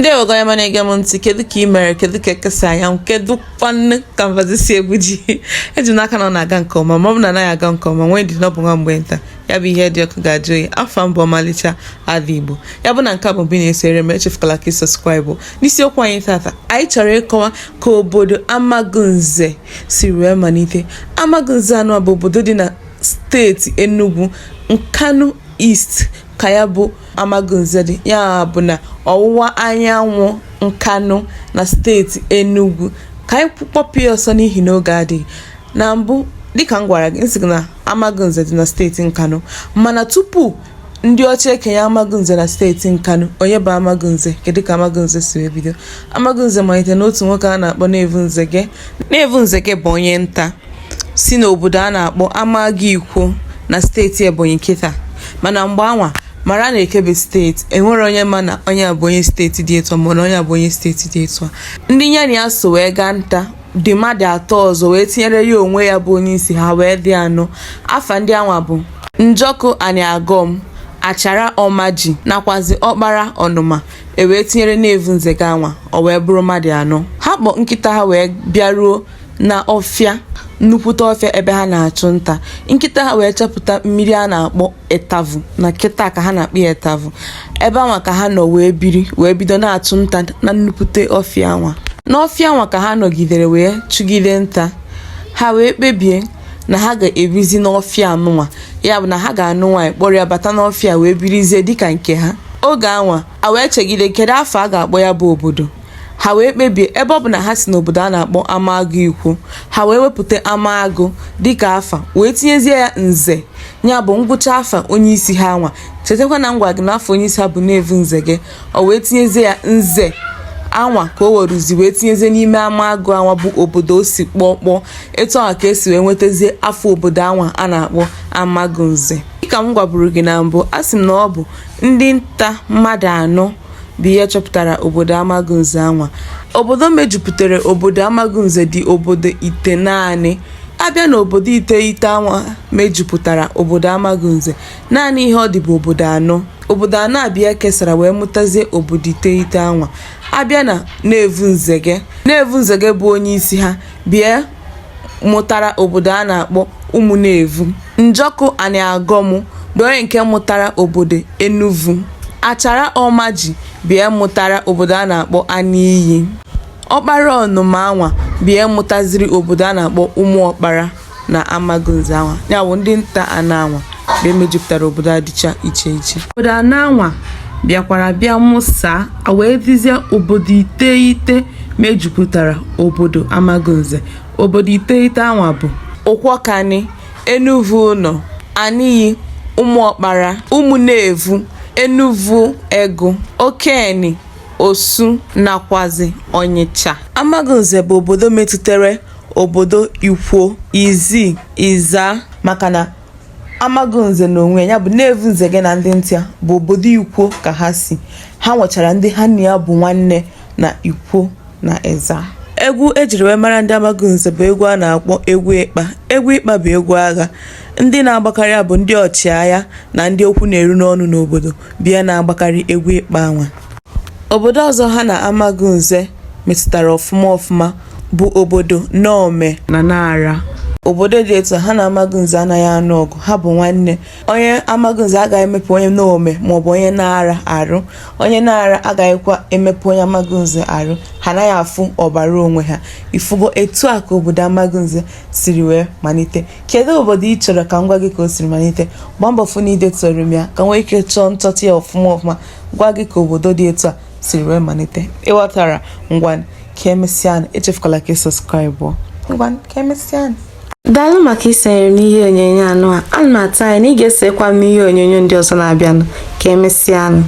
Ndị ogo ya mana ege m ntị, kedu ka ị mere, kedu ka ekesa ya, kedu kwanne ka mvazi si egwu ji eji n'aka na ọ na-aga nke ọma, ma ọ bụ na anaghị aga nke ọma, nwee dị n'ọbụ nwa mgbe nta ya bụ ihe dị ọkụ ga-ajụ oyi. Afọ mbụ ọmalịcha Ada Igbo, ya bụ na nke a bụ mgbe na-esere m, echefukala ka ị sọskraịbụ. N'isiokwu anyị tata, anyị chọrọ ịkọwa ka obodo Amagunze si wee malite. Amagunze anọ bụ obodo dị na steeti Enugu, Nkanu East ka ya bụ Amagunze dị, ya bụ na ọwụwa anyanwụ Nkanu na steeti Enugu. Ka anyị kpọpụ ya ọsọ n'ihi na oge adịghị. Na mbụ, dịka m gwara gị, nsị na Amagunze dị na steeti Nkanu, mana tupu ndị ọcha ekenye Amagunze na steeti Nkanu, onye bụ Amagunze, kedu ka Amagunze si wee bido? Amagunze malite n'otu nwoke a na-akpọ Nevunzege. Nevunzege bụ onye nta si n'obodo a na-akpọ Amagunze na steeti Ebonyi kịta, mana mgbe anwa mara na Ekebe steeti enwere onye ma na onye abụ onye steeti dị etu a, ma na onye abụ onye steeti dị etu a. Ndị ya na ya so wee gaa nta dị mmadụ atọ ọzọ wee tinyere ya onwe ya bụ onye isi ha, wee dị anọ. Afa ndị anwa bụ Njọkụ Aniagom, Achara Ọmaji nakwazi Ọkpara Ọnụma, wee tinyere Nevunzege anwa, o wee bụrụ mmadụ anọ. Ha kpọ nkịta ha wee bịaruo na ọfịa, nnukwute ọfịa ebe ha na-achụ nta. Nkịta ha wee chọpụta mmiri a na-akpọ Etavu, na kịta ka ha na-akpọ ya Etavu. Ebe anwa ka ha nọ wee biri, wee bido na-achụ nta na nnukwute ọfịa anwa. N'ọfịa anwa ka ha nọgidere wee chụgide nta. Ha wee kpebie na ha ga-ebizi n'ọfịa anụnwa, ya bụ na ha ga-anụ nwaanyị kpọrọ ya bata n'ọfịa wee birizie dịka nke ha. Oge anwa a wee chegide kedu afọ a ga-akpọ ya bụ obodo. Ha wee kpebie ebe ọ bụ na ha si n'obodo a na-akpọ Amagunze, ha wee wepụta Amagụ dịka afa, wee tinyezie ya Nze, ya bụ ngwụcha afa onye isi ha anwa. Chetakwa na ngwa gị n'afọ onye isi ha bụ Nevunzege, o wee tinyezie ya Nze anwa ka o weruzi wee tinyezie n'ime Amagụ anwa bụ obodo o si kpọkpọ. Etu a ka esi wee nwetazie afọ obodo anwa a na-akpọ Amagunze. Dịka m gwaburu gị na mbụ, a sị m na ọ bụ ndị nta mmadụ anọ bụ ihe chọpụtara obodo Amagunze anwa. Obodo mejupụtara obodo Amagunze dị obodo itenaanị. Abịa na obodo iteghete anwa mejupụtara obodo Amagunze, naanị ihe ọ dị bụ obodo anọ. Obodo anọ abịa kesara wee mụtazie obodo iteghete anwa. Abịa na Nevunzege bụ onye isi ha bịa mụtara obodo a na-akpọ Ụmụnevu. Njọkụ Aniagom bụ onye nke mụtara obodo Enuvu. Achara Ọmaji bịa mụtara obodo a na-akpọ Aniyi. Ọkpara Ọnụma anwa bịa mụtaziri obodo a na-akpọ Ụmụọkpara na Amagunze anwa. Ya bụ ndị nta anọ anwa bịa mejupụtara obodo adịcha iche iche. Obodo anọ anwa bịakwara bịa mụsa wee dizie obodo iteghete mejupụtara obodo Amagunze. Obodo iteghete anwa bụ Ụkwọkani, Enuvu Ụnọ, Aniyi, Ụmụọkpara, Ụmụnevu, Enuvu Egu, Okeni, Osu nakwazi Onitsha. Amagunze bụ obodo metụtara obodo Ikwo, Izii, Iza, maka na Amagunze n'onwe ya bụ Nevunzege na ndị ntị bụ obodo Ikwo ka ha si. Ha nwechara ndị ha na ya bụ nwanne na Ikwo na Eza. Egwu ejiri wee mara ndị Amagunze bụ egwu a na-akpọ egwu ịkpa. Egwu ịkpa bụ egwu agha. Ndị na-agbakarị bụ ndị ọchịagha na ndị okwu na-eru n'ọnụ n'obodo bịa na-agbakarị egwu ịkpa anwa. Obodo ọzọ ha na Amagunze metụtara ọfụma bụ obodo Nome na Nara. Obodo dị etu ha na Amagunze anaghị anụ ọgụ, ha bụ nwanne. Onye Amagunze agaghị emepe onye Nome maọbụ onye Nara arụ. Onye Nara agaghịkwa emepe onye Amagunze arụ. Ha anaghị afụ ọbara onwe ha. Ifugo etu a ka obodo Amagunze siri wee malite. Kedu obodo ị chọrọ ka m gwa gị ka o siri malite? Gbaa mbọ fụ na idetụrụ m ya ka nwee ike chọọ nchọta ya ọfụma gwa gị ka obodo dị etu a siri wee malite. Ịghọtara? Ngwa ka emesịa, echefukwala ka ị sọskraịbụ. Ngwa ka emesịa. Daalụ maka isonyere n'ihe onyonyo anụ a. Ana m atụ anya na ị ga-esekwa m ihe onyonyo ndị ọzọ na-abịanụ. Ka emesịa.